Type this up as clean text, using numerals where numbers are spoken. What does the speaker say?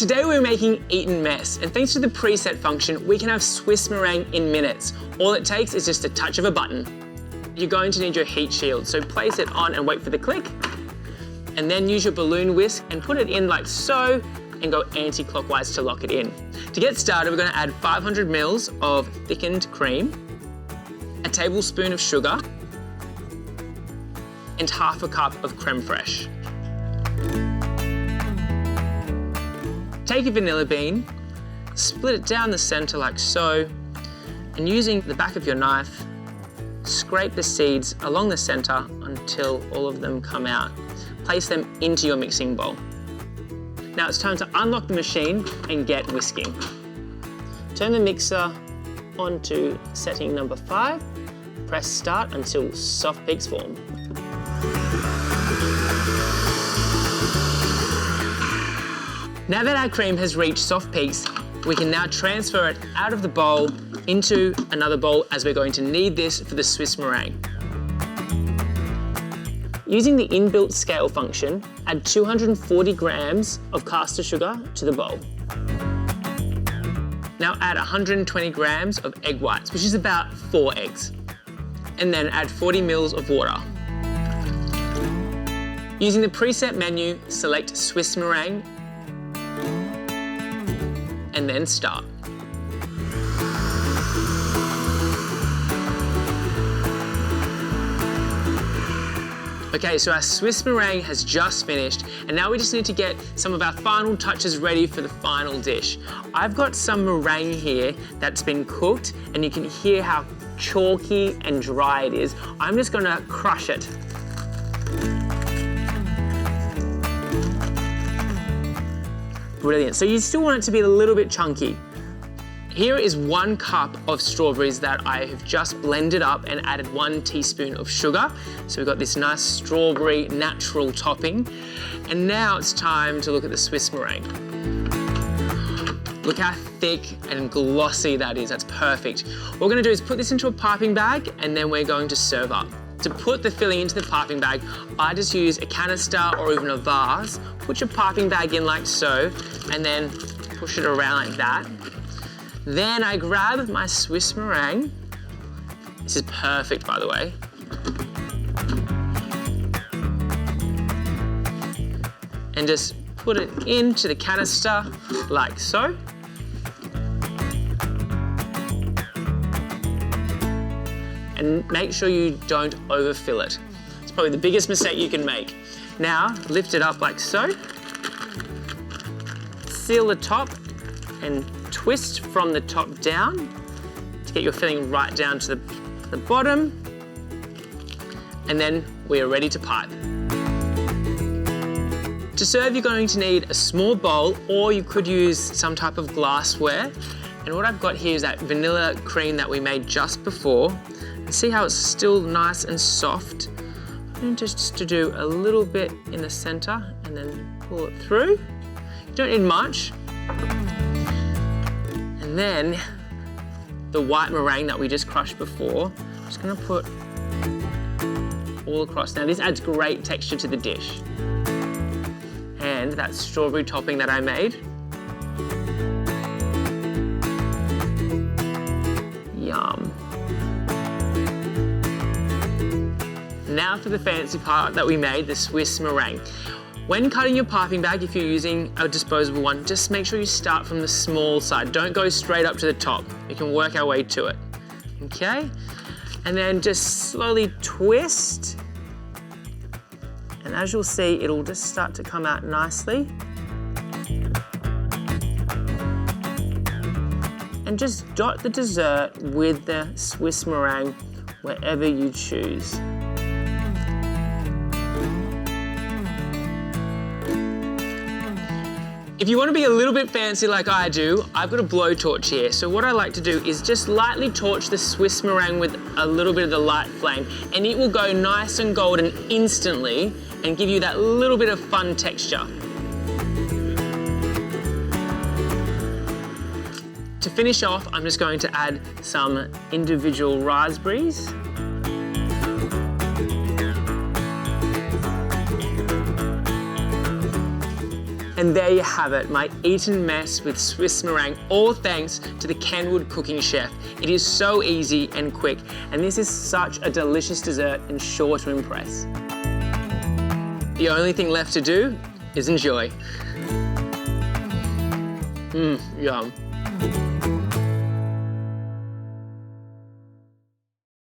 Today we're making Eaten Mess, and thanks to the preset function, we can have Swiss meringue in minutes. All it takes is just a touch of a button. You're going to need your heat shield, so place it on and wait for the click, and then use your balloon whisk and put it in like so, and go anti-clockwise to lock it in. To get started, we're going to add 500 ml of thickened cream, a tablespoon of sugar, and half a cup of creme fraiche. Take a vanilla bean, split it down the center like so, and using the back of your knife, scrape the seeds along the center until all of them come out. Place them into your mixing bowl. Now it's time to unlock the machine and get whisking. Turn the mixer onto setting number 5, press start until soft peaks form. Now that our cream has reached soft peaks, we can now transfer it out of the bowl into another bowl, as we're going to need this for the Swiss meringue. Using the inbuilt scale function, add 240 grams of caster sugar to the bowl. Now add 120 grams of egg whites, which is about 4 eggs. And then add 40 ml of water. Using the preset menu, select Swiss meringue, and then start. Okay, so our Swiss meringue has just finished, and now we just need to get some of our final touches ready for the final dish. I've got some meringue here that's been cooked, and you can hear how chalky and dry it is. I'm just gonna crush it. Brilliant, so you still want it to be a little bit chunky. Here is 1 cup of strawberries that I have just blended up and added 1 teaspoon of sugar. So we've got this nice strawberry natural topping. And now it's time to look at the Swiss meringue. Look how thick and glossy that is, that's perfect. What we're gonna do is put this into a piping bag, and then we're going to serve up. To put the filling into the piping bag, I just use a canister or even a vase. Put your piping bag in like so, and then push it around like that. Then I grab my Swiss meringue. This is perfect, by the way. And just put it into the canister like so. And make sure you don't overfill it. It's probably the biggest mistake you can make. Now, lift it up like so. Seal the top and twist from the top down to get your filling right down to the bottom. And then we are ready to pipe. To serve, you're going to need a small bowl, or you could use some type of glassware. And what I've got here is that vanilla cream that we made just before. See how it's still nice and soft? And just to do a little bit in the center and then pull it through. You don't need much. And then the white meringue that we just crushed before, I'm just gonna put all across. Now this adds great texture to the dish. And that strawberry topping that I made. Yum. Now for the fancy part that we made, the Swiss meringue. When cutting your piping bag, if you're using a disposable one, just make sure you start from the small side. Don't go straight up to the top. You can work our way to it, okay? And then just slowly twist. And as you'll see, it'll just start to come out nicely. And just dot the dessert with the Swiss meringue wherever you choose. If you want to be a little bit fancy like I do, I've got a blowtorch here. So what I like to do is just lightly torch the Swiss meringue with a little bit of the light flame, and it will go nice and golden instantly and give you that little bit of fun texture. To finish off, I'm just going to add some individual raspberries. And there you have it, my eaten mess with Swiss meringue, all thanks to the Kenwood Cooking Chef. It is so easy and quick, and this is such a delicious dessert and sure to impress. The only thing left to do is enjoy. Yum.